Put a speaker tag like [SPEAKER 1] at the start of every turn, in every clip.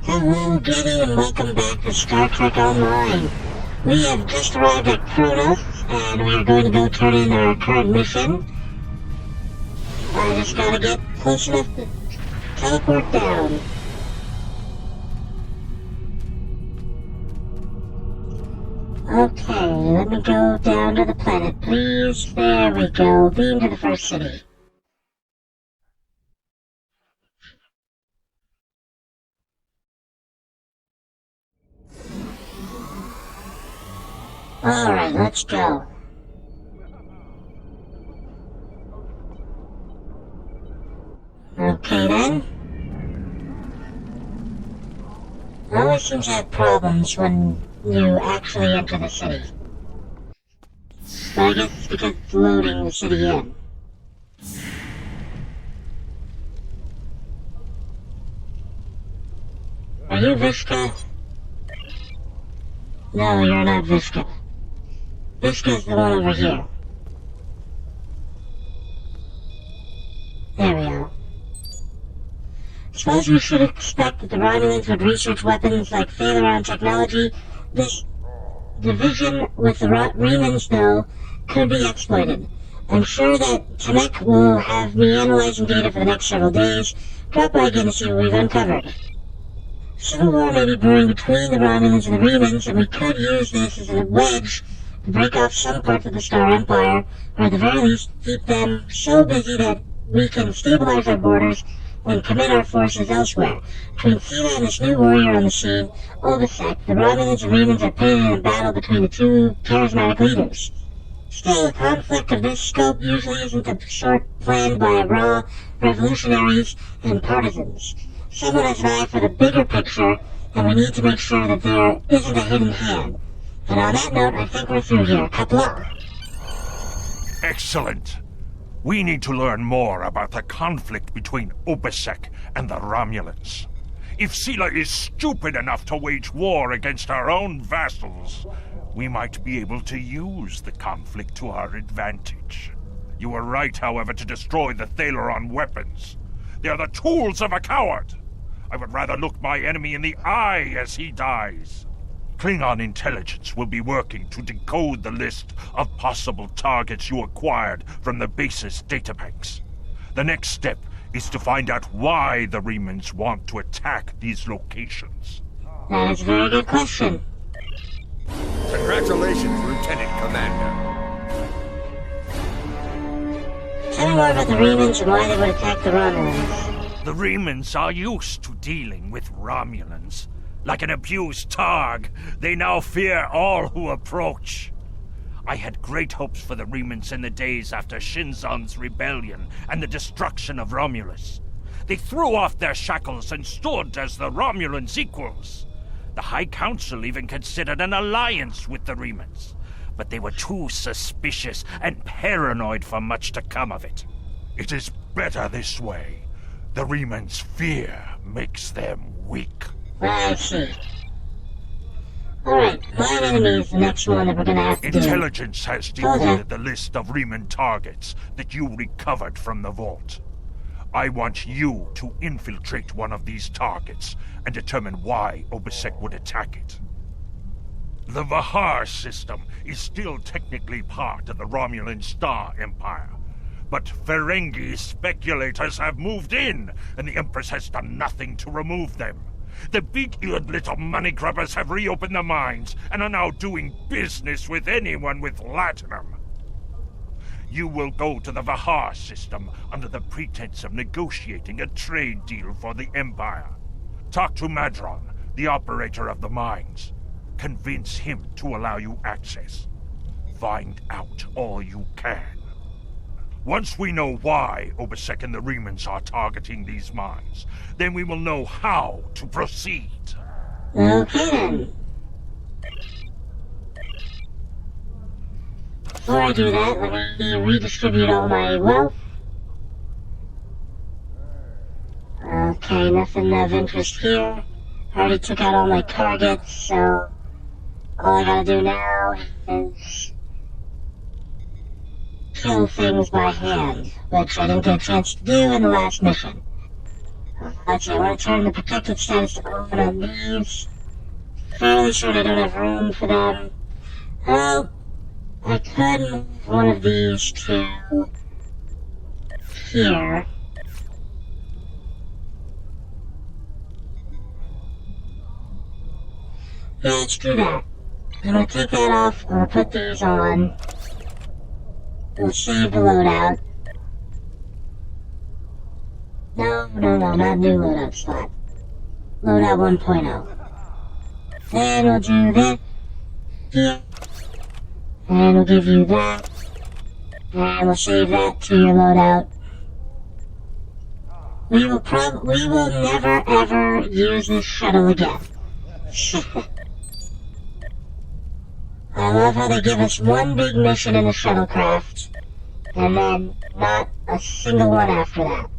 [SPEAKER 1] Hello, Giddy, and welcome back to Star Trek Online. We have just arrived at Kronos, and we are going to go turn in our current mission. I just gotta get close enough to teleport down. Okay, let me go down to the planet, please. There we go. Beam to the first city. Alright, let's go. Okay then. It always seems to have problems when you actually enter the city. But I guess it's because it's loading the city in. Are you Visca? No, you're not Visca. Visca's the one over here. There we are. I suppose we should expect that the Romulans would research weapons like Phaleron technology. This division with the Remans, though, could be exploited. I'm sure that Tamek will have me analyzing data for the next several days. Drop by again to see what we've uncovered. Civil war may be brewing between the Romulans and the Remans, and we could use this as a wedge to break off some parts of the Star Empire, or at the very least keep them so busy that we can stabilize our borders and commit our forces elsewhere. Between Sina and this new warrior on the scene, Obasek, the Romulans and Remans are pitted in a battle between the two charismatic leaders. Still, a conflict of this scope usually isn't a sort planned by raw revolutionaries and partisans. Someone has an eye for the bigger picture, and we need to make sure that there isn't a hidden hand. And on that note, I think we're through here. Kapla.
[SPEAKER 2] Excellent. We need to learn more about the conflict between Obasek and the Romulans. If Sela is stupid enough to wage war against our own vassals, we might be able to use the conflict to our advantage. You were right, however, to destroy the Phaleron weapons. They are the tools of a coward. I would rather look my enemy in the eye as he dies. Klingon intelligence will be working to decode the list of possible targets you acquired from the base's databanks. The next step is to find out why the Remans want to attack these locations.
[SPEAKER 1] That is a very good question.
[SPEAKER 3] Congratulations, Lieutenant Commander.
[SPEAKER 1] Tell me more about the Remans and why they would attack the Romulans.
[SPEAKER 2] The Remans are used to dealing with Romulans. Like an abused targ, they now fear all who approach. I had great hopes for the Remans in the days after Shinzon's rebellion and the destruction of Romulus. They threw off their shackles and stood as the Romulans' equals. The High Council even considered an alliance with the Remans, but they were too suspicious and paranoid for much to come of it. It is better this way. The Remans' fear makes them weak.
[SPEAKER 1] I see. Alright, my enemy is the next one that we're gonna have to do.
[SPEAKER 2] Intelligence has decoded the list of Reman targets that you recovered from the vault. I want you to infiltrate one of these targets and determine why Obasek would attack it. The Vahar system is still technically part of the Romulan Star Empire, but Ferengi speculators have moved in, and the Empress has done nothing to remove them. The big-eared little money grubbers have reopened the mines and are now doing business with anyone with latinum. You will go to the Vahar system under the pretense of negotiating a trade deal for the Empire. Talk to Madron, the operator of the mines. Convince him to allow you access. Find out all you can. Once we know why Obasek and the Remans are targeting these mines, then we will know how to proceed.
[SPEAKER 1] Okay then. Before I do that, let me redistribute all my wealth. Okay, nothing of interest here. I already took out all my targets, so all I gotta do now is kill things by hand, which I didn't get a chance to do in the last mission. Let's see, I want to turn the protected status to on on these. Fairly sure I don't have room for them. Oh, I could move one of these to here. Yeah, let's do that. I'm gonna take that off, I'm gonna put these on. We'll save the loadout. No, not new loadout slot. Loadout 1.0. Then we'll do that here. And we'll give you that. And we'll save that to your loadout. We will never ever use this shuttle again. I love how they give us one big mission in the shuttlecraft, and then not a single one after that.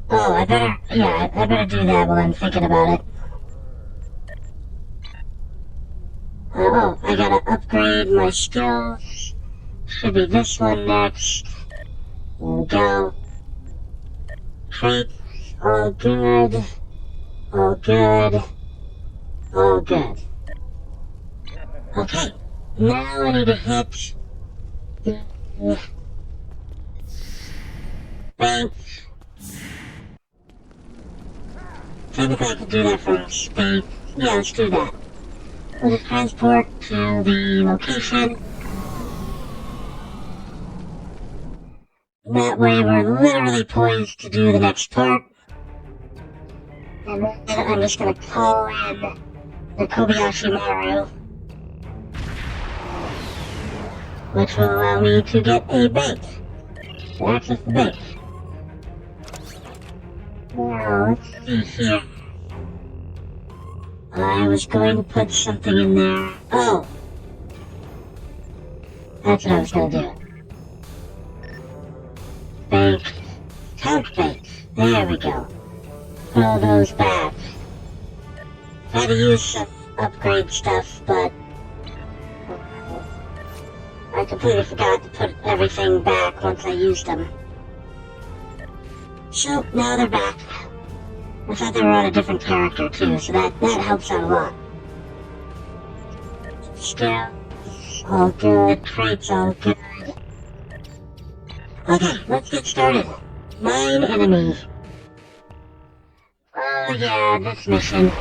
[SPEAKER 1] Oh, I better do that while I'm thinking about it. Oh, I gotta upgrade my skills. Should be this one next. There we go. Traits, all good. All good. All good. Okay, now I need to hit the bank. Technically I could do that from space. Yeah, let's do that. We'll just transport to the location. That way we're literally poised to do the next part. And then I'm just gonna call in the Kobayashi Maru, which will allow me to get a bank. To access the bank. Now, let's see here. I was going to put something in there. Oh! That's what I was going to do. Bank. Count bank. There we go. Throw those back. Had to use some upgrade stuff, but I completely forgot to put everything back once I used them. So, now they're back. I thought they were on a different character too, so that helps out a lot. Skills, all good. Traits, all good. Okay, let's get started. Mine enemy. Oh yeah, this mission.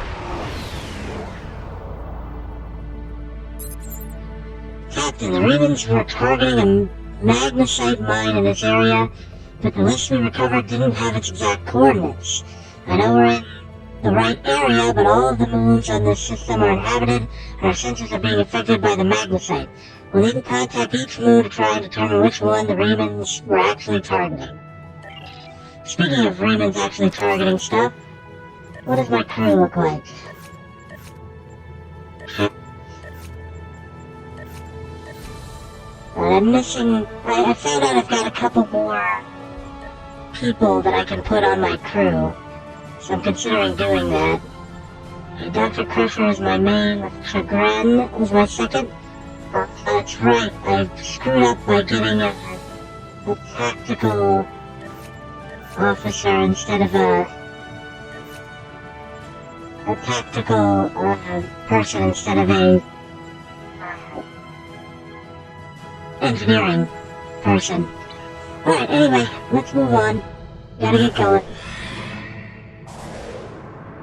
[SPEAKER 1] Captain, the Ravens were targeting a magnesite mine in this area, but the list we recovered didn't have its exact coordinates. I know we're in the right area, but all of the moons on this system are inhabited, and our sensors are being affected by the magnesite. We'll need to contact each moon to try and determine which one the Remans were actually targeting. Speaking of Remans actually targeting stuff, what does my crew look like? I'm missing... I found out I've got a couple more people that I can put on my crew, so I'm considering doing that. Dr. Crusher is my main, Chagrin is my second. That's right, I screwed up by getting a tactical officer instead of a tactical person instead of a engineering person. Alright, anyway, let's move on. Gotta get going.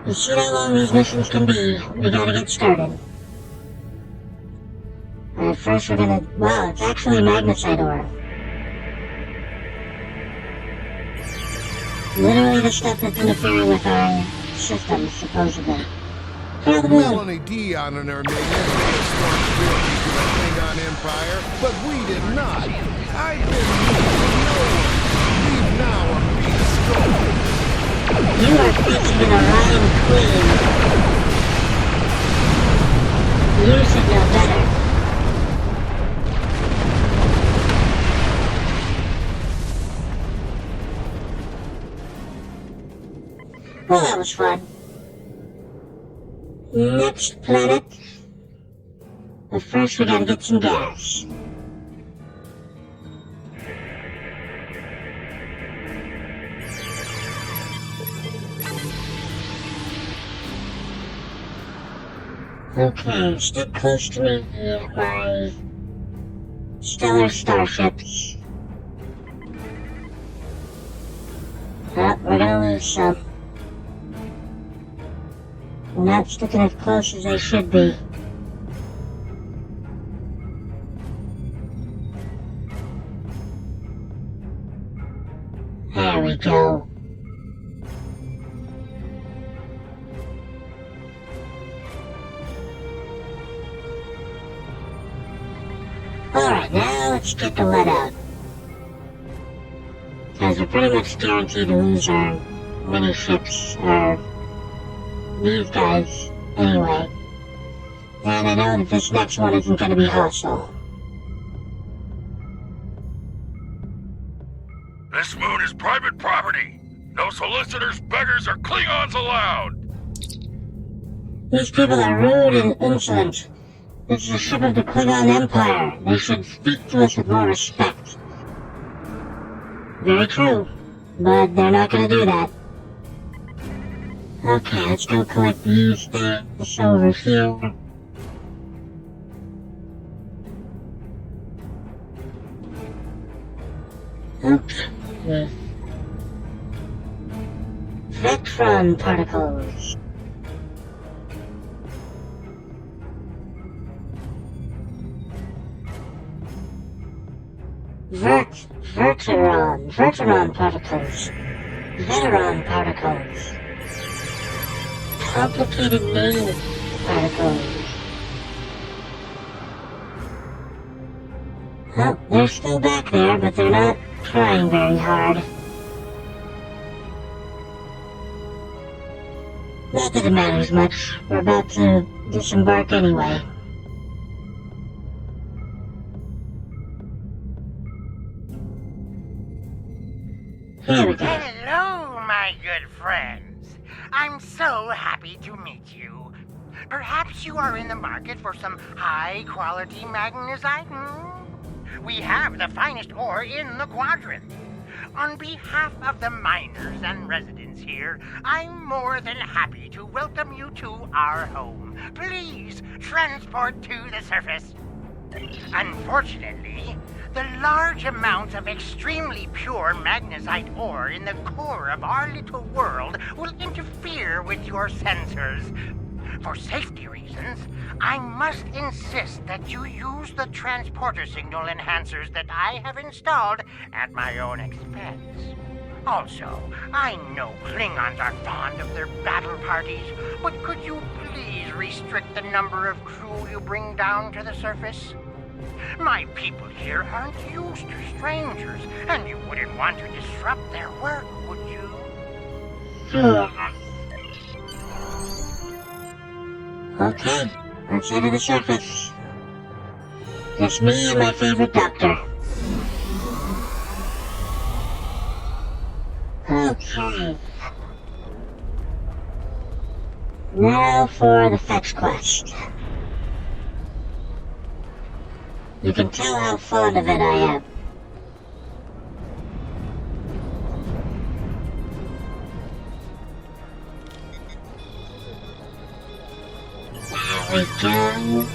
[SPEAKER 1] You see how long these missions can be. We gotta get started. Alright, first we're gonna... Wow, it's actually magnesite ore. Literally the stuff that's interfering with our systems, supposedly. Throw the moon!
[SPEAKER 3] Melanie Dion and her magnificent responsibility to the Klingon Empire, but we did not. I've been using no one. We've now are being stolen.
[SPEAKER 1] You are preaching an Orion Queen. You should know better. Well, that was fun. Next planet. But first we gotta get some gas. Okay, stick close to me, my stellar starships. Oh, we're gonna lose some. They're not sticking as close as they should be. There we go. Alright, now let's get the lead out. Because we're pretty much guaranteed to lose our mini ships, or these guys, anyway. And I know that this next one isn't going to be hostile.
[SPEAKER 2] This moon is private property. No solicitors, beggars, or Klingons allowed.
[SPEAKER 1] These people are rude and insolent. This is a ship of the Klingon Empire. They should speak to us with more respect. Very true, but they're not gonna do that. Okay, let's go collect these things over here. Okay. Vectron particles. Verteron particles. Veteron particles. Complicated name particles. Well, they're still back there, but they're not trying very hard. Not that it matters much. We're about to disembark anyway. Here we go.
[SPEAKER 4] Hello, my good friends. I'm so happy to meet you. Perhaps you are in the market for some high-quality magnesite? We have the finest ore in the quadrant. On behalf of the miners and residents here, I'm more than happy to welcome you to our home. Please transport to the surface. Unfortunately, the large amounts of extremely pure magnesite ore in the core of our little world will interfere with your sensors. For safety reasons, I must insist that you use the transporter signal enhancers that I have installed at my own expense. Also, I know Klingons are fond of their battle parties, but could you please restrict the number of crew you bring down to the surface? My people here aren't used to strangers, and you wouldn't want to disrupt their work, would you?
[SPEAKER 1] Okay, let's head to the surface. Just me and my favorite doctor. Okay. Now for the fetch quest. You can tell how fond of it I am. There we go.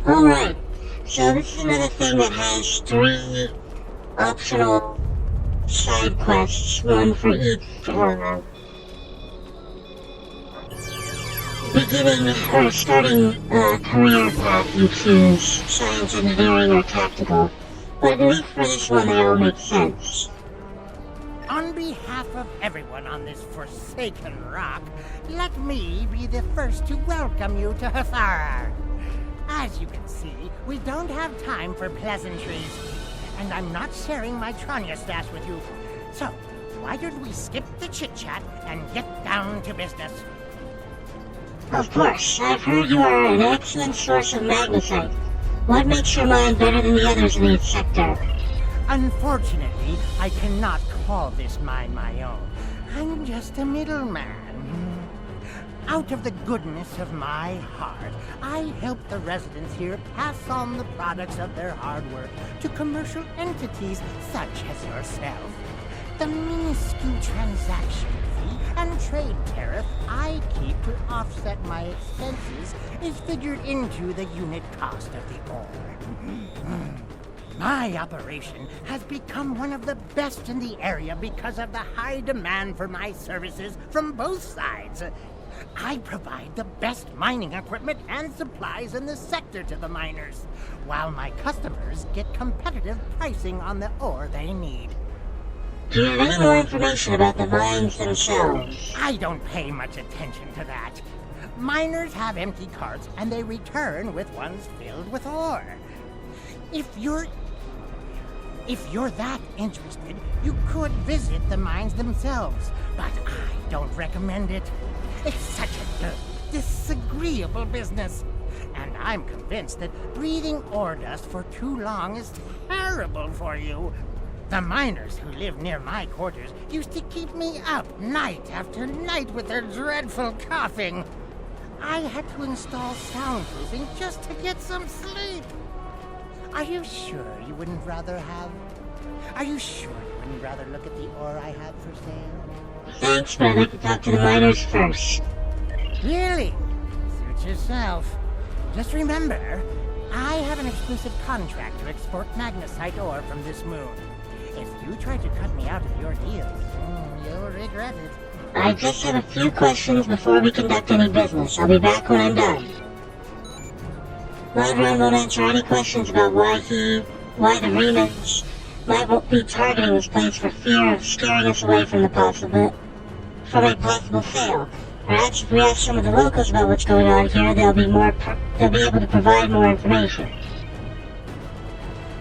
[SPEAKER 1] Alright, so this is another thing that has 3 optional side quests, one for each beginning or starting career path you choose, science, engineering, or tactical. But at least for this one, they all make sense.
[SPEAKER 4] On behalf of everyone on this forsaken rock, let me be the first to welcome you to Hathara. As you can see, we don't have time for pleasantries, and I'm not sharing my Tranya stash with you. So, why don't we skip the chit-chat and get down to business?
[SPEAKER 1] Of course, I've heard you are an excellent source of magnesite. What makes your mine better than the others in each sector?
[SPEAKER 4] Unfortunately, I cannot call this mine my own. I'm just a middleman. Out of the goodness of my heart, I help the residents here pass on the products of their hard work to commercial entities such as yourself. The minuscule transaction fee and trade tariff I keep to offset my expenses is figured into the unit cost of the ore. My operation has become one of the best in the area because of the high demand for my services from both sides. I provide the best mining equipment and supplies in the sector to the miners, while my customers get competitive pricing on the ore they need.
[SPEAKER 1] Do you have any more information about the mines themselves?
[SPEAKER 4] I don't pay much attention to that. Miners have empty carts and they return with ones filled with ore. If you're that interested, you could visit the mines themselves, but I don't recommend it. It's such a disagreeable business, and I'm convinced that breathing ore dust for too long is terrible for you. The miners who live near my quarters used to keep me up night after night with their dreadful coughing. I had to install soundproofing just to get some sleep. Are you sure you wouldn't rather look at the ore I have for sale?
[SPEAKER 1] Thanks, but I'd like to talk to the miners first.
[SPEAKER 4] Really? Suit yourself. Just remember, I have an exclusive contract to export magnesite ore from this moon. If you try to cut me out of your deal, you'll regret it.
[SPEAKER 1] I just have a few questions before we conduct any business. I'll be back when I'm done. Madron won't answer any questions about why the Remans might be targeting this place for fear of scaring us away from a possible sale. Perhaps if we ask some of the locals about what's going on here, they'll be able to provide more information.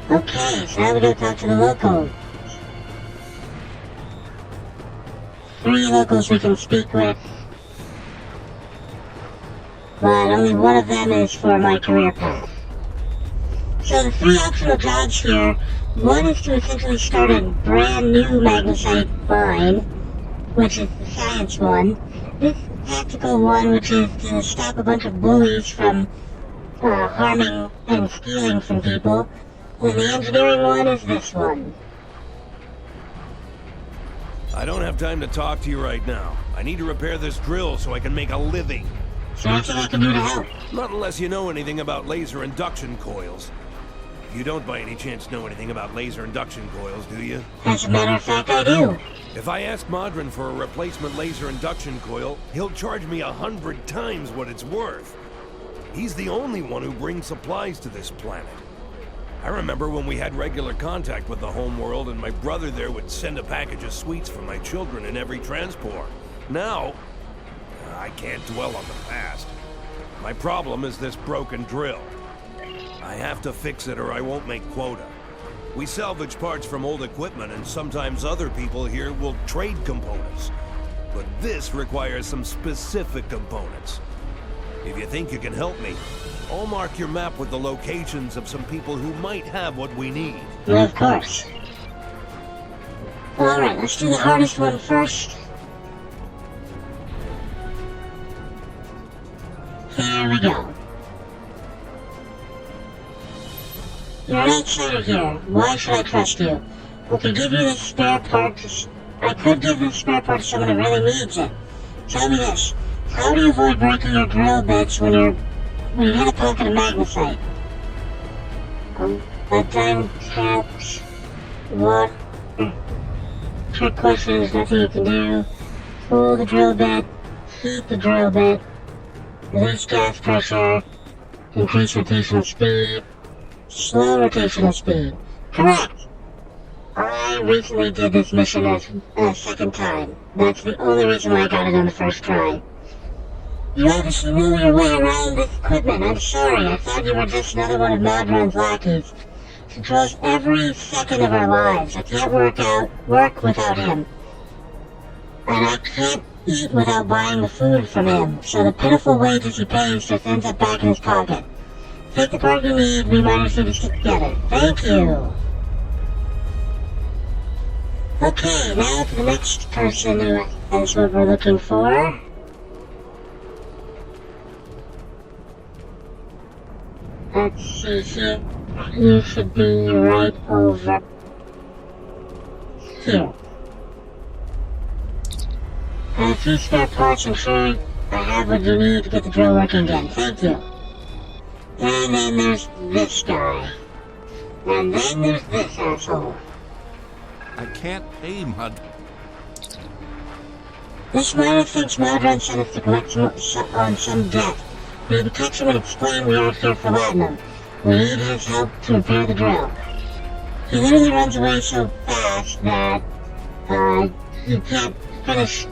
[SPEAKER 1] Okay, so now we go talk to the locals. 3 locals we can speak with, but only one of them is for my career path. So the 3 optional jobs here, one is to essentially start a brand new magnesite mine, which is the science one. This tactical one, which is to stop a bunch of bullies from harming and stealing from people. And the engineering one is this one.
[SPEAKER 5] I don't have time to talk to you right now. I need to repair this drill so I can make a living.
[SPEAKER 1] So what's I can do to help?
[SPEAKER 5] Not unless you know anything about laser induction coils. You don't by any chance know anything about laser induction coils, do you?
[SPEAKER 1] As a matter of fact, I do.
[SPEAKER 5] If I ask Modron for a replacement laser induction coil, he'll charge me 100 times what it's worth. He's the only one who brings supplies to this planet. I remember when we had regular contact with the home world and my brother there would send a package of sweets for my children in every transport. Now, I can't dwell on the past. My problem is this broken drill. I have to fix it or I won't make quota. We salvage parts from old equipment and sometimes other people here will trade components. But this requires some specific components. If you think you can help me, I'll mark your map with the locations of some people who might have what we need.
[SPEAKER 1] Well, of course. Alright, let's do the hardest one first. Here we go. You're an outsider here. Why should I trust you? I could give this spare part to someone who really needs it. Tell me this. How do you avoid breaking your drill bits when you hit a pocket of magnesite? That time taps. What? Trick question is nothing you can do. Pull the drill bit. Heat the drill bit. Release gas pressure. Increase rotational speed. Slow rotational speed. Correct! I recently did this mission a second time. That's the only reason why I got it on the first try. You obviously knew your way around this equipment. I'm sorry. I thought you were just another one of Madron's lackeys. He controls every second of our lives. I can't work without him. And I can't eat without buying the food from him. So the pitiful wages he pays just ends up back in his pocket. Take the part you need, we miners need to stick together. Thank you! Okay, now to the next person who is what we're looking for. let's see here. You should be right over here. And a few spare parts, I'm sure I have what you need to get the drill working again. Thank you. And then there's this guy. And then there's this asshole.
[SPEAKER 6] I can't pay, Mud.
[SPEAKER 1] This miner thinks Madron sent us to collect on some debt. We need to catch him and explain we aren't here for Latinum. We need his help to repair the drill. He literally runs away so fast that, you can't finish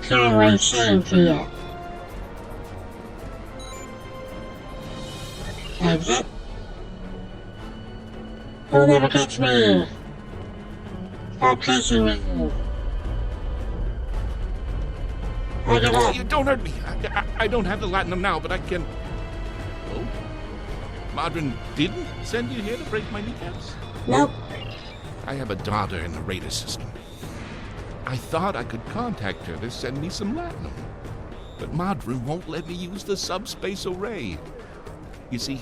[SPEAKER 1] hearing what he's saying to you. Exit. He'll never catch me. Stop chasing me. I give up.
[SPEAKER 6] You don't hurt me. I don't have the Latinum now, but I can... Oh? Madron didn't send you here to break my kneecaps?
[SPEAKER 1] Nope.
[SPEAKER 6] I have a daughter in the radar system. I thought I could contact her to send me some Latinum. But Madron won't let me use the subspace array. You see,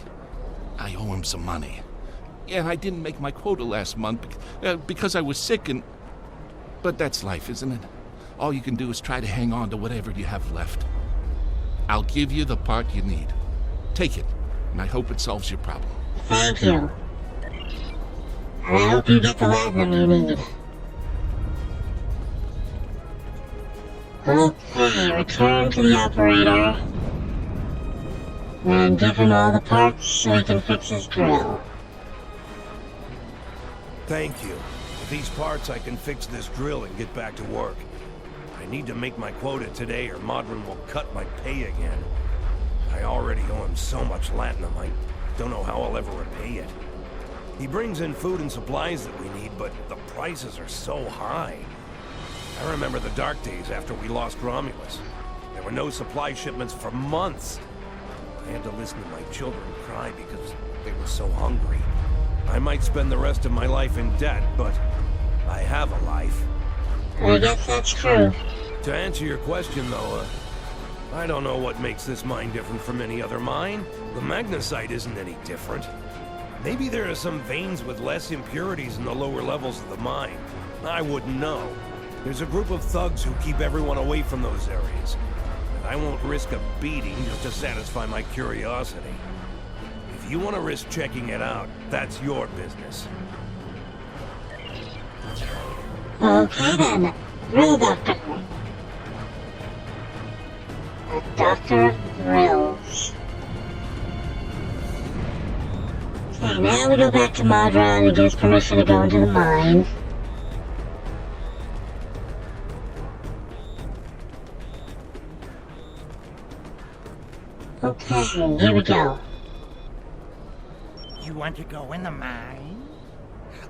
[SPEAKER 6] I owe him some money. Yeah, I didn't make my quota last month because I was sick and... But that's life, isn't it? All you can do is try to hang on to whatever you have left. I'll give you the part you need. Take it, and I hope it solves your problem.
[SPEAKER 1] Thank you. I hope you get the Latinum you need. Okay, return to the operator. And give him all the parts so he can fix his drill.
[SPEAKER 5] Thank you. With these parts, I can fix this drill and get back to work. I need to make my quota today or Madron will cut my pay again. I already owe him so much Latinum, I don't know how I'll ever repay it. He brings in food and supplies that we need, but the prices are so high. I remember the dark days after we lost Romulus. There were no supply shipments for months. I had to listen to my children cry because they were so hungry. I might spend the rest of my life in debt, but I have a life.
[SPEAKER 1] I guess that's true.
[SPEAKER 5] To answer your question, though, I don't know what makes this mine different from any other mine. The magnesite isn't any different. Maybe there are some veins with less impurities in the lower levels of the mine. I wouldn't know. There's a group of thugs who keep everyone away from those areas. And I won't risk a beating just to satisfy my curiosity. If you want to risk checking it out, that's your business.
[SPEAKER 1] Okay then, Drill Doctor. A Doctor of Drills. Okay, now we go back to Madron and get his permission to go into the mine. Okay, here we go.
[SPEAKER 4] You want to go in the mine?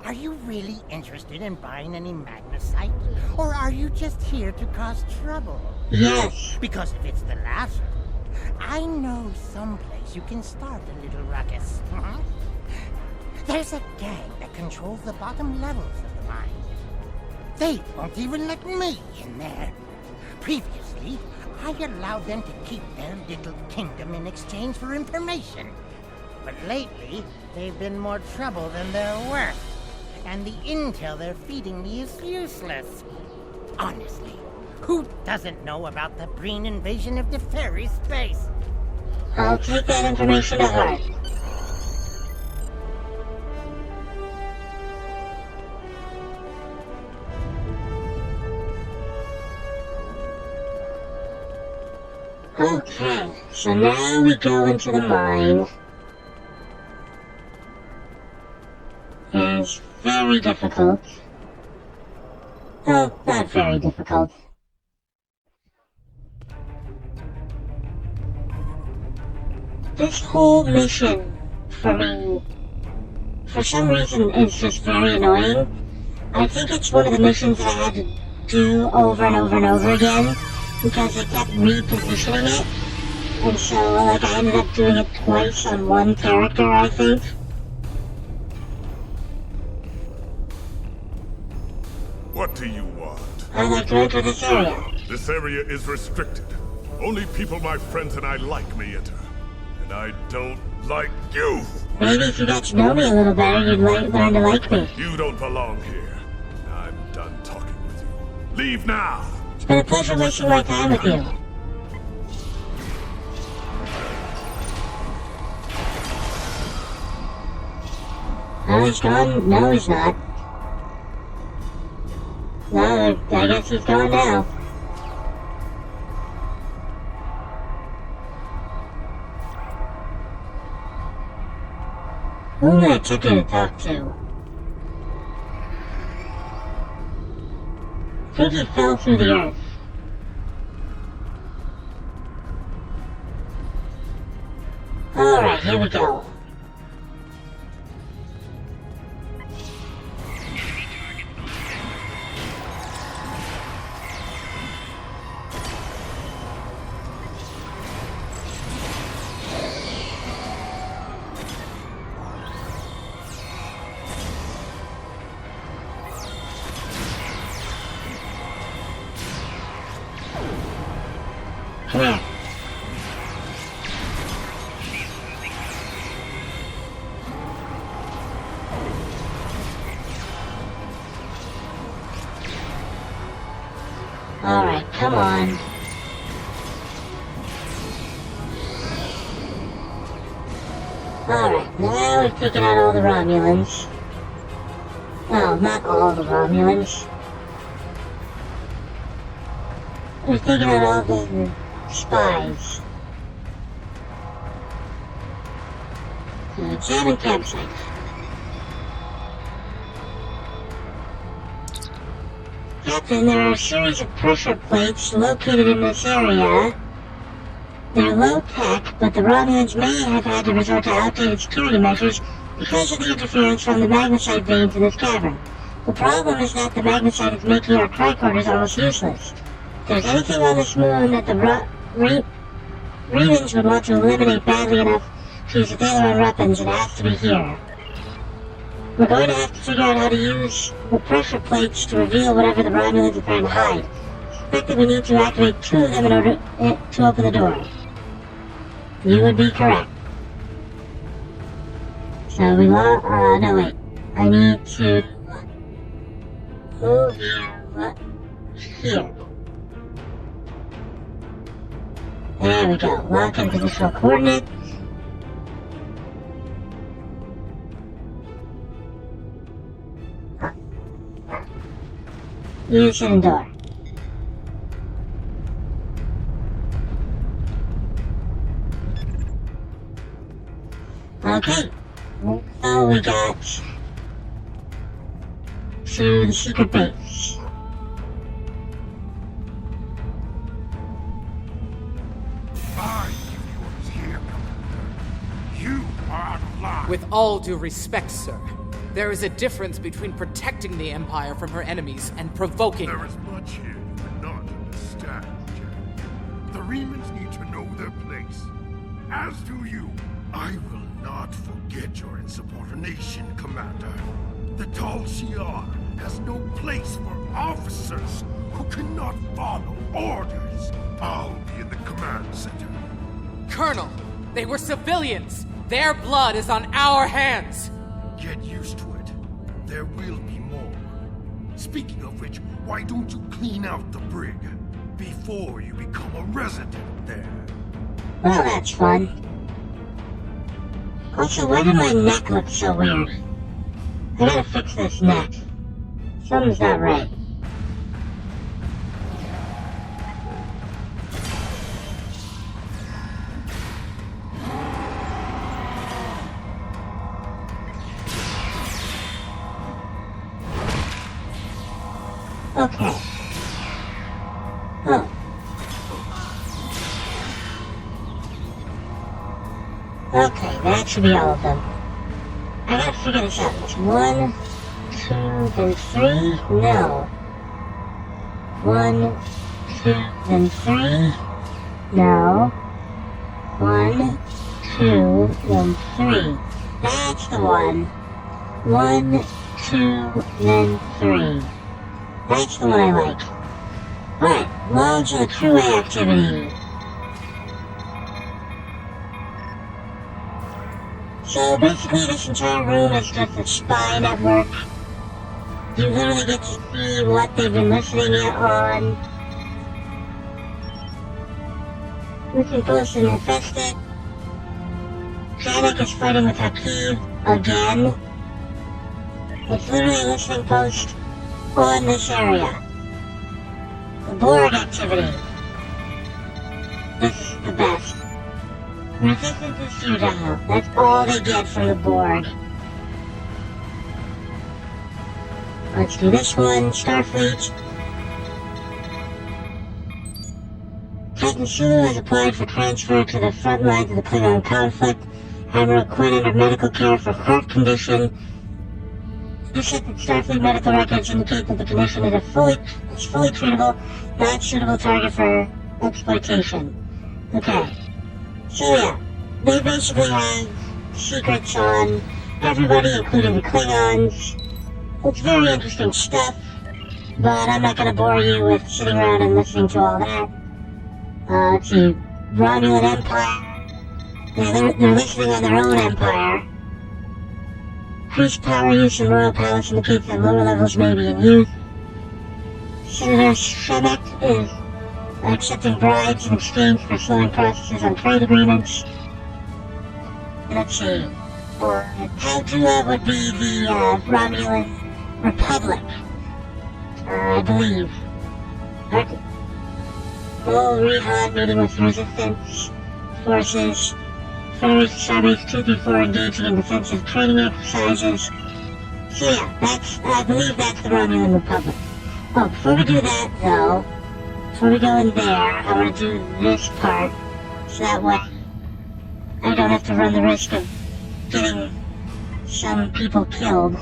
[SPEAKER 4] Are you really interested in buying any magnesite? Or are you just here to cause trouble?
[SPEAKER 1] Yes.
[SPEAKER 4] Because if it's the latter, I know someplace you can start a little ruckus. There's a gang that controls the bottom levels of the mine. They won't even let me in there. Previously, I allowed them to keep their little kingdom in exchange for information. But lately, they've been more trouble than they're worth. And the intel they're feeding me is useless. Honestly, who doesn't know about the Breen invasion of the fairy space?
[SPEAKER 1] I'll take that information to heart. Okay, so now we go into the mine. It's very difficult. Well, not very difficult. This whole mission, for me, for some reason, is just very annoying. I think it's one of the missions that I had to do over and over and over again, because it kept repositioning it. And so, like, I ended up doing it twice on one character, I think.
[SPEAKER 7] What do you want?
[SPEAKER 1] I'd like to enter this area.
[SPEAKER 7] This area is restricted. Only people my friends and I like may enter. And and I don't like you.
[SPEAKER 1] Maybe if you got to know me a little better, you'd learn to like me.
[SPEAKER 7] You don't belong here. I'm done talking with you. Leave now.
[SPEAKER 1] It's been a pleasure wasting my time with you. Oh, he's gone? No, he's not. No, I guess he's gone now. Who am I attempting to talk to? I think he fell through the earth. Alright, here we go. Come here. Alright, come on. Alright, now we've taken out all the Romulans. Well, not all the Romulans. We've taken out all the spies. Examine campsite. Captain, there are a series of pressure plates located in this area. They're low-tech, but the Romulans may have had to resort to outdated security measures because of the interference from the magnesite veins in this cavern. The problem is that the magnesite is making our tricorders almost useless. If there's anything on this moon that the Remans would want to eliminate badly enough to use the Thalaron weapons, it has to be here. We're going to have to figure out how to use the pressure plates to reveal whatever the Romulans are trying to hide. I suspect that we need to activate 2 of them in order to open the door. You would be correct. So we want, no wait. I need to move you here. There we go. Lock in positional coordinates. Use hidden door. Okay. So we got to the secret base.
[SPEAKER 8] With all due respect, sir, there is a difference between protecting the Empire from her enemies and provoking
[SPEAKER 7] There
[SPEAKER 8] them.
[SPEAKER 7] is much here you do not understand, Jack. The Remans need to know their place. As do you. I will not forget your insubordination, Commander. The Tal Shiar has no place for officers who cannot follow orders. I'll be in the command center.
[SPEAKER 8] Colonel, they were civilians! Their blood is on our hands!
[SPEAKER 7] Get used to it. There will be more. Speaking of which, why don't you clean out the brig before you become a resident there?
[SPEAKER 1] Well, that's fun. Also, why did my neck look so weird? I gotta fix this neck. Something's not right. Okay. Oh. Okay, that should be all of them. I gotta figure this out. It's 1, 2, then 3? No. 1, 2, then 3? No. 1, 2, then 3. That's the one. 1, 2, then 3. That's the one I like. Alright, launch the True activity. So basically this entire room is just a spy network. You literally get to see what they've been listening on. Listen close and infested. Janek is fighting with Hakeem again. It's literally a listening post on this area. The Borg activity. This is the best. Resistance is futile. That's all they get from the Borg. Let's do this one. Starfleet. Captain Sulu has applied for transfer to the front lines of the Klingon conflict. Admiral Quinn under medical care for heart condition. Specific Starfleet medical records indicate that the condition is fully treatable, not suitable target for exploitation. Okay. So yeah, they basically have secrets on everybody, including the Klingons. It's very interesting stuff, but I'm not going to bore you with sitting around and listening to all that. Let's see, Romulan Empire. Yeah, they're listening on their own empire. Increased power use in Royal Palace indicates that lower levels may be in use. Senator Shemek is accepting bribes in exchange for slowing processes on trade agreements. Let's see. Aldua would be the Romulan Republic, I believe. Bull Rehan meeting with resistance forces. Federation Starbase 234 engaging in defensive training exercises. So yeah, I believe that's the Romulan Republic. Oh, before we do that though, before we go in there, I want to do this part, so that way I don't have to run the risk of getting some people killed.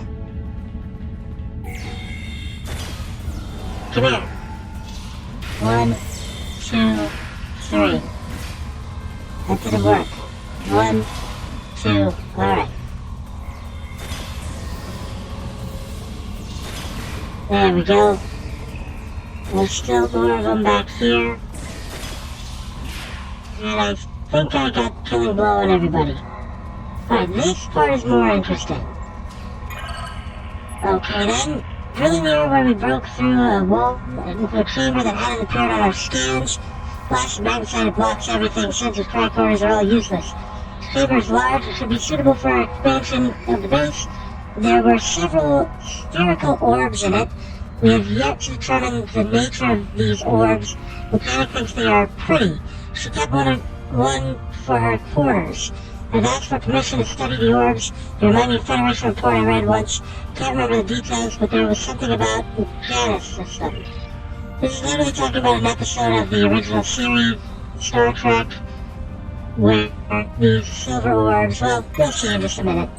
[SPEAKER 1] Come here. 1, 2, 3. That didn't work. 1, 2, alright. There we go. There's still more of them back here. And I think I got killing blow on everybody. Alright, this part is more interesting. Okay then, drilling the area where we broke through a wall into a chamber that hadn't appeared on our scans. Flash and magnetic blocks everything, sensors, tricorders are all useless. The chamber is large and should be suitable for expansion of the base. There were several spherical orbs in it. We have yet to determine the nature of these orbs. Mechanic thinks they are pretty. She kept one for her quarters. I've asked for permission to study the orbs. They remind me of Federation report I read once. Can't remember the details, but there was something about the Janus system. This is literally talking about an episode of the original series, Star Trek, where these silver orbs, well, we'll see in just a minute.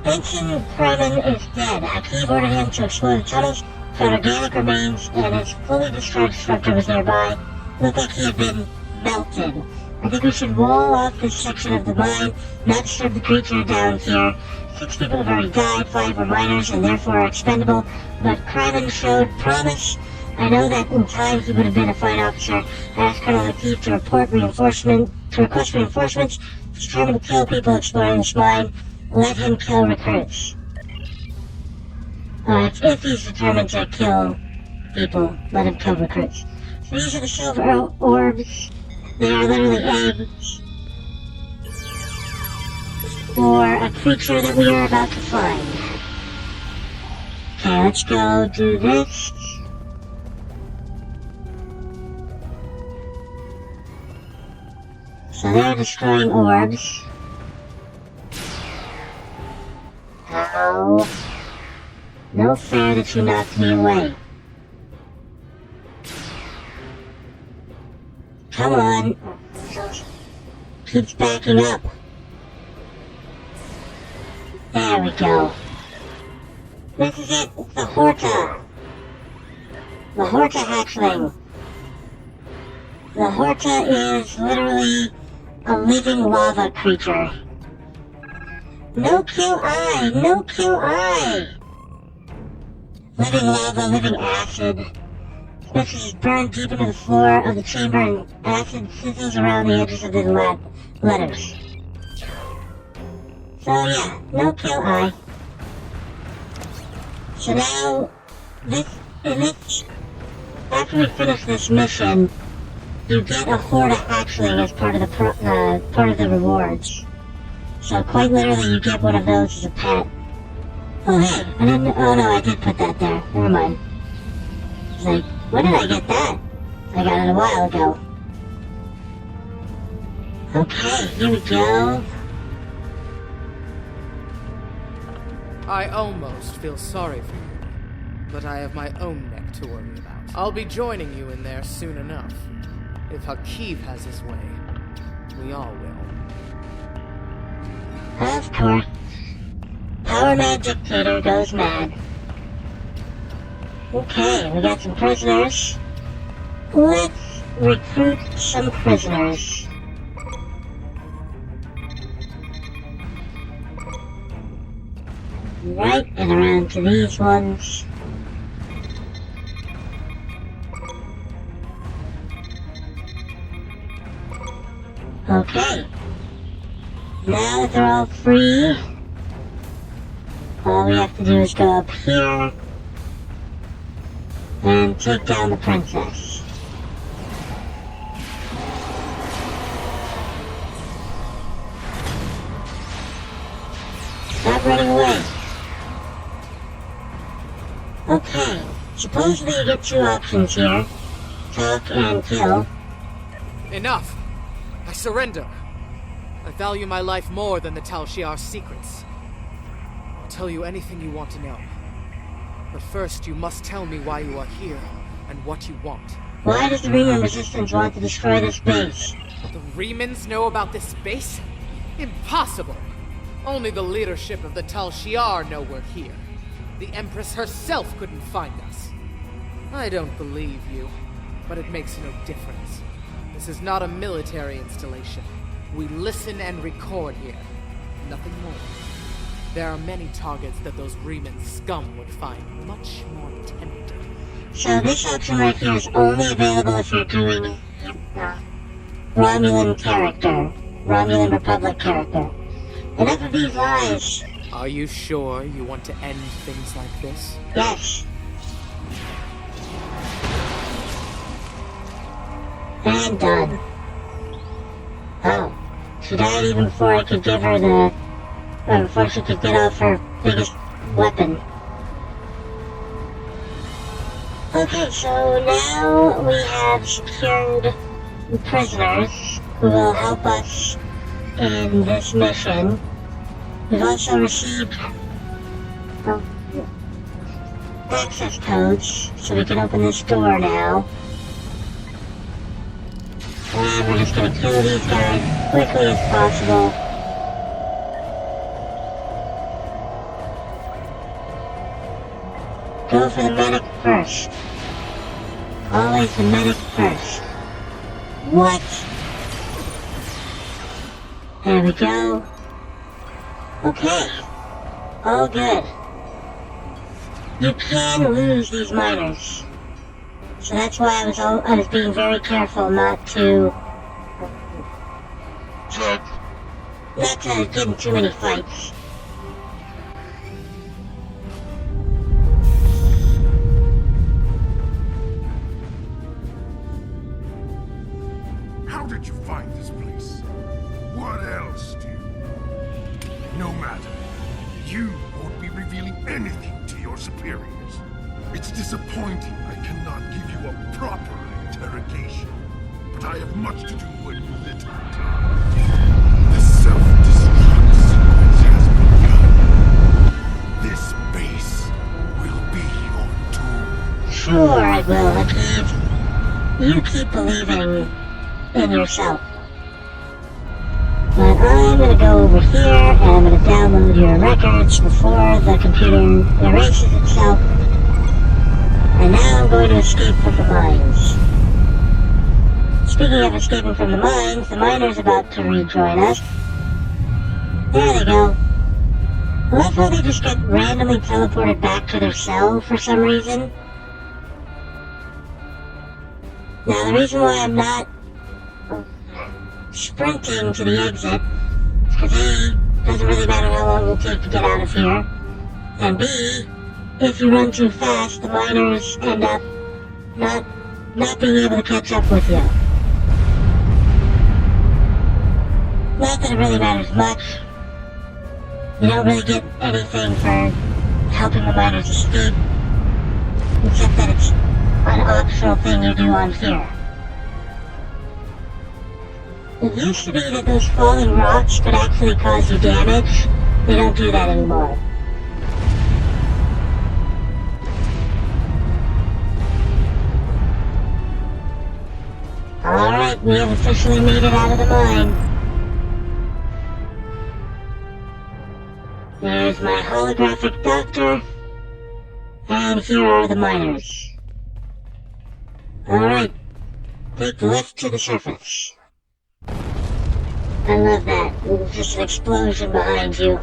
[SPEAKER 1] Ensign Kremen is dead. Hakeem ordered him to explore the tunnels, found organic remains, and his fully destroyed structure was nearby. Looked like he had been melted. I think we should wall off this section of the mine, not disturb the creature down here. 6 people have already died, 5 were minors and therefore are expendable, but Kremen showed promise. I know that in time he would have been a fine officer. I asked Colonel Hakeem to request reinforcements. He's determined to kill people exploring this mine. Let him kill recruits. If he's determined to kill people, let him kill recruits. So these are the silver orbs. They are literally eggs for a creature that we are about to find. Okay, let's go do this. So they're destroying orbs. How? No fair that you knocked me away. Come on. Keeps backing up. There we go. This is it. It's the Horta. The Horta hatchling. The Horta is literally a living lava creature. No kill eye! No kill eye! Living lava, living acid. This is burned deep into the floor of the chamber and acid sizzles around the edges of the letters. So yeah, no kill eye. So now, after we finish this mission, you get a horde of hatchling as part of the rewards. So quite literally, you get one of those as a pet. Oh hey, I didn't. Oh no, I did put that there. Never mind. It's like, when did I get that? I got it a while ago. Okay, here we go.
[SPEAKER 8] I almost feel sorry for you, but I have my own neck to worry about. I'll be joining you in there soon enough. If Hakeeb has his way, we all will.
[SPEAKER 1] Of course. Power Mad Dictator goes mad. Okay, we got some prisoners. Let's recruit some prisoners. Right, and around to these ones. Okay. Now that they're all free, all we have to do is go up here and take down the princess. Stop running away. Okay, supposedly you get two options here. Talk and kill.
[SPEAKER 8] Enough! I surrender. I value my life more than the Tal Shiar's secrets. I'll tell you anything you want to know. But first, you must tell me why you are here and what you want.
[SPEAKER 1] Why does the Reman Resistance want to destroy this base?
[SPEAKER 8] The Remans know about this base? Impossible! Only the leadership of the Tal Shiar know we're here. The Empress herself couldn't find us. I don't believe you, but it makes no difference. This is not a military installation. We listen and record here. Nothing more. There are many targets that those Reman scum would find much more tempting.
[SPEAKER 1] So this option right here is only available if you're doing Romulan character. Romulan Republic character. Enough of these lies.
[SPEAKER 8] Are you sure you want to end things like this?
[SPEAKER 1] Yes. And done. Oh. She died even before I could give her before she could get off her biggest weapon. Okay, so now we have secured prisoners who will help us in this mission. We've also received access codes, so we can open this door now. And we're just gonna kill these guys quickly as possible. Go for the medic first. Always the medic first. What? There we go. Okay. All good. You can lose these miners. So that's why I was being very careful not to get in too many fights.
[SPEAKER 7] How did you find this place? What else do you? No matter. You won't be revealing anything to your superiors. It's disappointing I cannot give you a proper interrogation, but I have much to do and little time. The self-destruct sequence has begun. This base will be your tomb.
[SPEAKER 1] Sure I will, Hakeeb. You keep believing in yourself. But I'm gonna go over here and I'm gonna download your records before the computer erases itself. And now I'm going to escape from the mines. Speaking of escaping from the miner's about to rejoin us. There they go. I love how they just get randomly teleported back to their cell for some reason. Now the reason why I'm not sprinting to the exit is because doesn't really matter how long it will take to get out of here. And B, if you run too fast, the miners end up not being able to catch up with you. Not that it really matters much. You don't really get anything for helping the miners escape, except that it's an optional thing you do on here. It used to be that those falling rocks could actually cause you damage. They don't do that anymore. Alright, we have officially made it out of the mine. There's my holographic doctor. And here are the miners. Alright, take the lift to the surface. I love that. There's just an explosion behind you.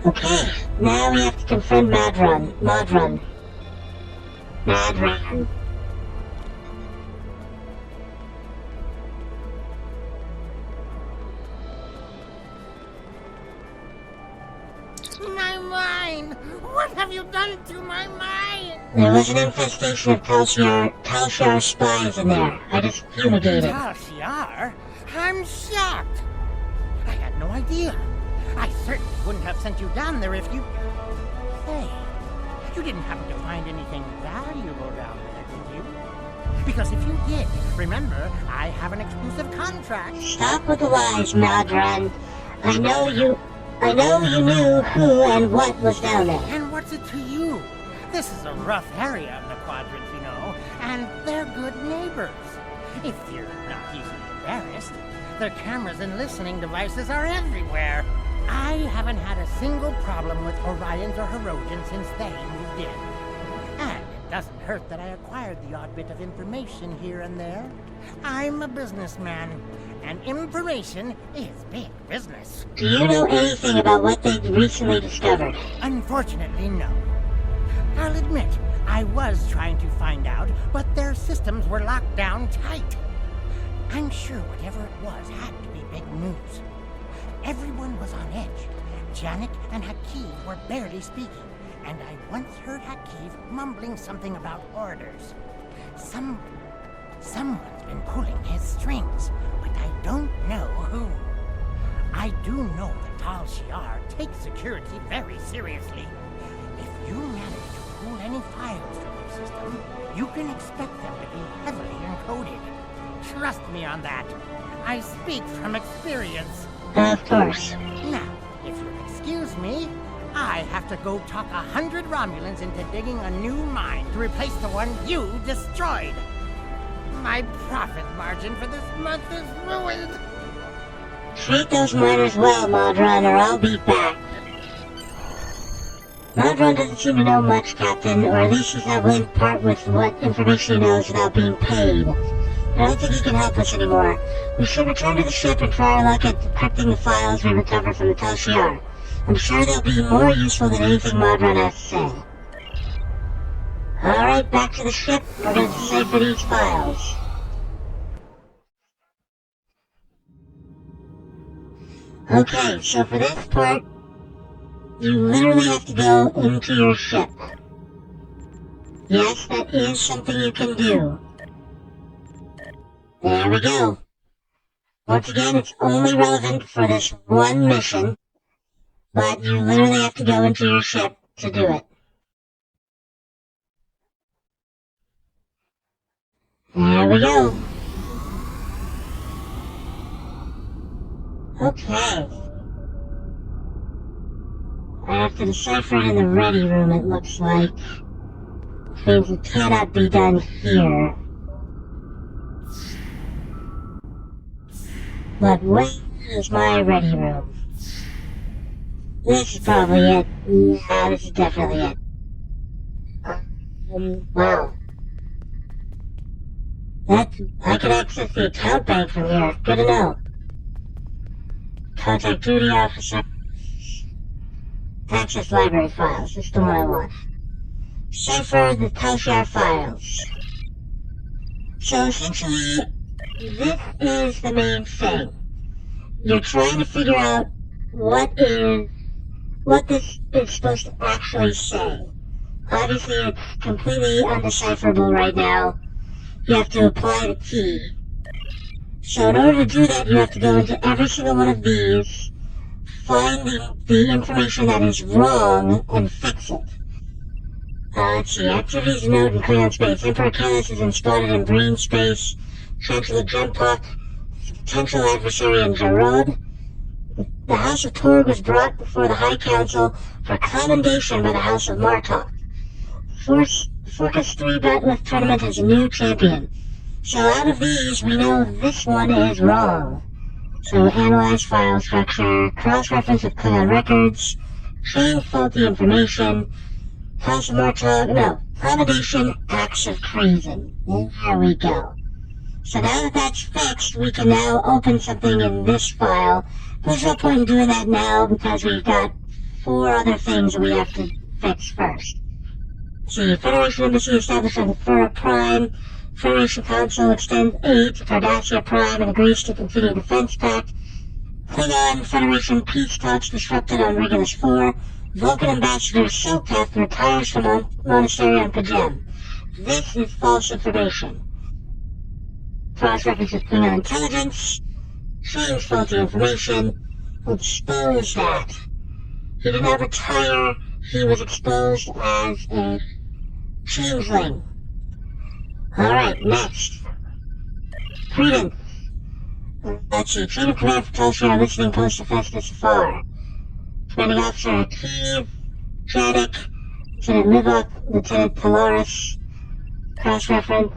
[SPEAKER 1] Okay, now we have to confront Madrun. Madrun.
[SPEAKER 4] My mine! What have you done to my mine?
[SPEAKER 1] There was an infestation of Tal spies in there. I just fumigated.
[SPEAKER 4] Tal Shiar? I'm shocked. I had no idea. I certainly wouldn't have sent you down there if you... Hey, you didn't happen to find anything valuable down there, did you? Because if you did, remember, I have an exclusive contract.
[SPEAKER 1] Stop with the lies, Madrun. I know you knew who and what was down there.
[SPEAKER 4] And what's it to you? This is a rough area in the quadrant, you know, and they're good neighbors. If you're not easily embarrassed, their cameras and listening devices are everywhere. I haven't had a single problem with Orions or Herodians since they moved in. And it doesn't hurt that I acquired the odd bit of information here and there. I'm a businessman, and information is big business.
[SPEAKER 1] Do you know anything about what they recently discovered?
[SPEAKER 4] Unfortunately, no. I'll admit, I was trying to find out, but their systems were locked down tight. I'm sure whatever it was had to be big news. Everyone was on edge. Janik and Hakiv were barely speaking, and I once heard Hakiv mumbling something about orders. Someone's been pulling his strings, but I don't know who. I do know that Tal Shiar takes security very seriously. If you manage to pull any files from their system, you can expect them to be heavily encoded. Trust me on that. I speak from experience.
[SPEAKER 1] Of course.
[SPEAKER 4] Now, if you'll excuse me, I have to go talk 100 Romulans into digging a new mine to replace the one you destroyed. My profit margin for this month is ruined.
[SPEAKER 1] Treat those miners well, Madrun, or I'll be back. Madrun doesn't seem to know much, Captain, or at least he's not willing to part with what information he knows without being paid. I don't think he can help us anymore. We should return to the ship and try our luck at decrypting the files we recovered from the Tal Shiar. I'm sure they'll be more useful than anything Madrun has to say. Alright, back to the ship. We're going to decipher these files. Okay, so for this part, you literally have to go into your ship. Yes, that is something you can do. There we go. Once again, it's only relevant for this one mission, but you literally have to go into your ship to do it. There we go. Okay. I have to decipher it in the ready room, it looks like. Things that cannot be done here. But where is my ready room? This is probably it. Yeah, this is definitely it. Wow. I can access the account bank from here. Good to know. Contact duty officer. Access library files. This is the one I want. Cipher the Tal Shiar files. So essentially, this is the main thing. you're trying to figure out what this is supposed to actually say. Obviously, it's completely undecipherable right now. You have to apply the key. So in order to do that, you have to go into every single one of these, find the information that is wrong, and fix it. Let's see, activities note in Klingon space. Emperor Kalis has been spotted in green space. Chancellor Jempok, potential adversary in Jarod. The House of Torg was brought before the High Council for commendation by the House of Martok. Focus 3 Bat'leth Tournament has a new champion. So out of these, we know this one is wrong. So analyze file structure, cross-reference with Klingon records, change faulty information, House of Martok, no, commendation, acts of treason. There we go. So now that that's fixed, we can now open something in this file. There's no point in doing that now because we've got 4 other things that we have to fix first. See, Federation Embassy established on Thura Prime. Federation Council extends aid to Cardassia Prime and agrees to continue Defense Pact. Klingon Federation peace talks disrupted on Regulus 4. Vulcan Ambassador Silkath retires from Monastery on Pajem. This is false information. Cross-reference with Klingon intelligence. Change faulty information. Expose that. He did not retire. He was exposed as a changeling. Alright, next. Credence. Let's see. Chain of command for Tulshar listening post to Festus Safar. Commanding officer Akiv, Jadik, Lieutenant Mivok, Lieutenant Polaris. Cross-reference.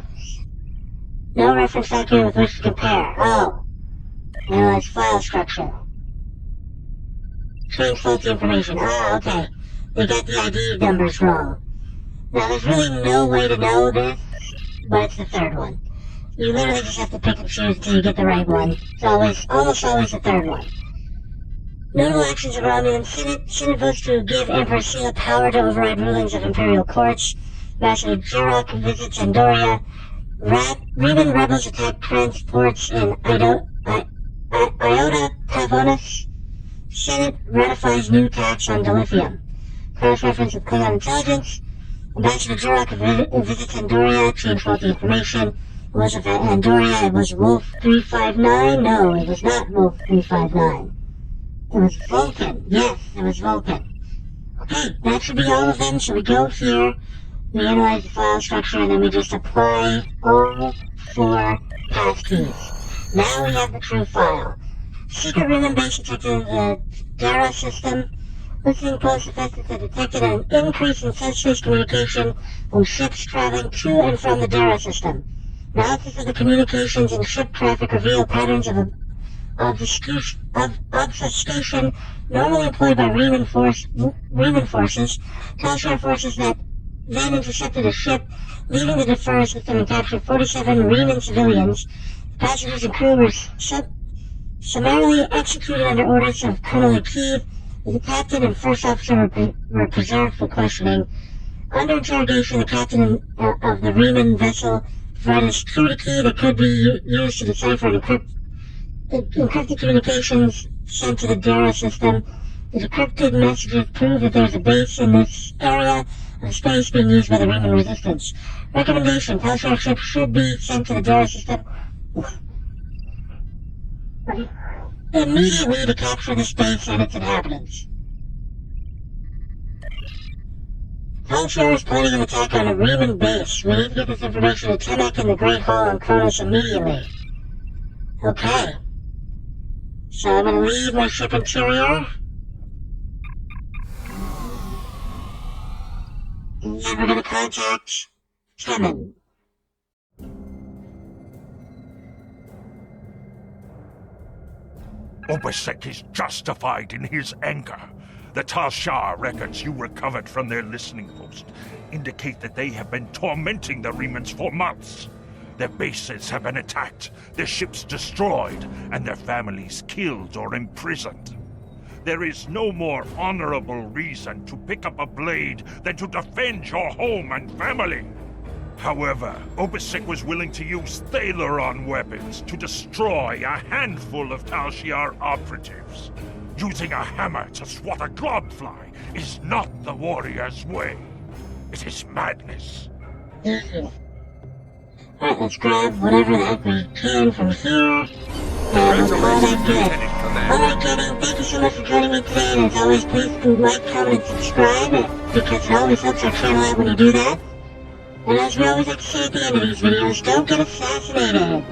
[SPEAKER 1] No reference accurate with which to compare. Oh. Analyze file structure. Change faulty information. Ah, okay. They got the ID numbers wrong. Now, there's really no way to know this, but it's the third one. You literally just have to pick and choose until you get the right one. It's almost always the third one. Notable actions of Romulan Senate. Senate votes to give Emperor Sela power to override rulings of Imperial courts. Ambassador Jurok visits Andoria. Reman rebels attack transports in Iota Pavonis. Senate ratifies new tax on dilithium. Cross-reference with Klingon intelligence. Ambassador Jurok visits Andoria, change faulty information. It wasn't Andoria, it was Wolf 359. No, it was not Wolf 359. It was Vulcan. Yes, it was Vulcan. Okay, that should be all of them. So we go here, we analyze the file structure, and then we just apply all 4 passkeys. Now we have the true file. Secret Roman base detected in the Dara system. Listening post effects have detected an increase in subspace communication on ships traveling to and from the Dara system. Analysis of the communications and ship traffic reveal patterns of obfuscation normally employed by Reman forces, Talshar forces that then intercepted a ship, leaving the Defense system and captured 47 Reman civilians. Passengers and crew were summarily executed under orders of Colonel Akiv. The captain and first officer were preserved for questioning. Under interrogation, the captain of the Reman vessel provided a security key that could be used to decipher and encrypted communications sent to the Dara system. The decrypted messages prove that there's a base in this area of space being used by the Reman resistance. Recommendation: Talshar ships should be sent to the Dara system immediately to capture the space and its inhabitants. Talshar is planning an attack on a Reman base. We need to get this information to Temek in the Great Hall on Kronos immediately. Okay. So I'm going to leave my ship interior. And then we're going to contact Kemen.
[SPEAKER 2] Obasek is justified in his anger. The Talshar records you recovered from their listening post indicate that they have been tormenting the Remans for months. Their bases have been attacked, their ships destroyed, and their families killed or imprisoned. There is no more honorable reason to pick up a blade than to defend your home and family. However, Obisek was willing to use Thaleron weapons to destroy a handful of Tal Shiar operatives. Using a hammer to swat a globfly is not the warrior's way. It is madness.
[SPEAKER 1] Alright, let's grab whatever the heck we can from here. And we'll call that good. Alright, Jenny, thank you so much for joining me today, and as always, please do like, comment, and subscribe, because it always helps our channel out when you do that. And as we always like to say at the end of these videos, don't get assassinated!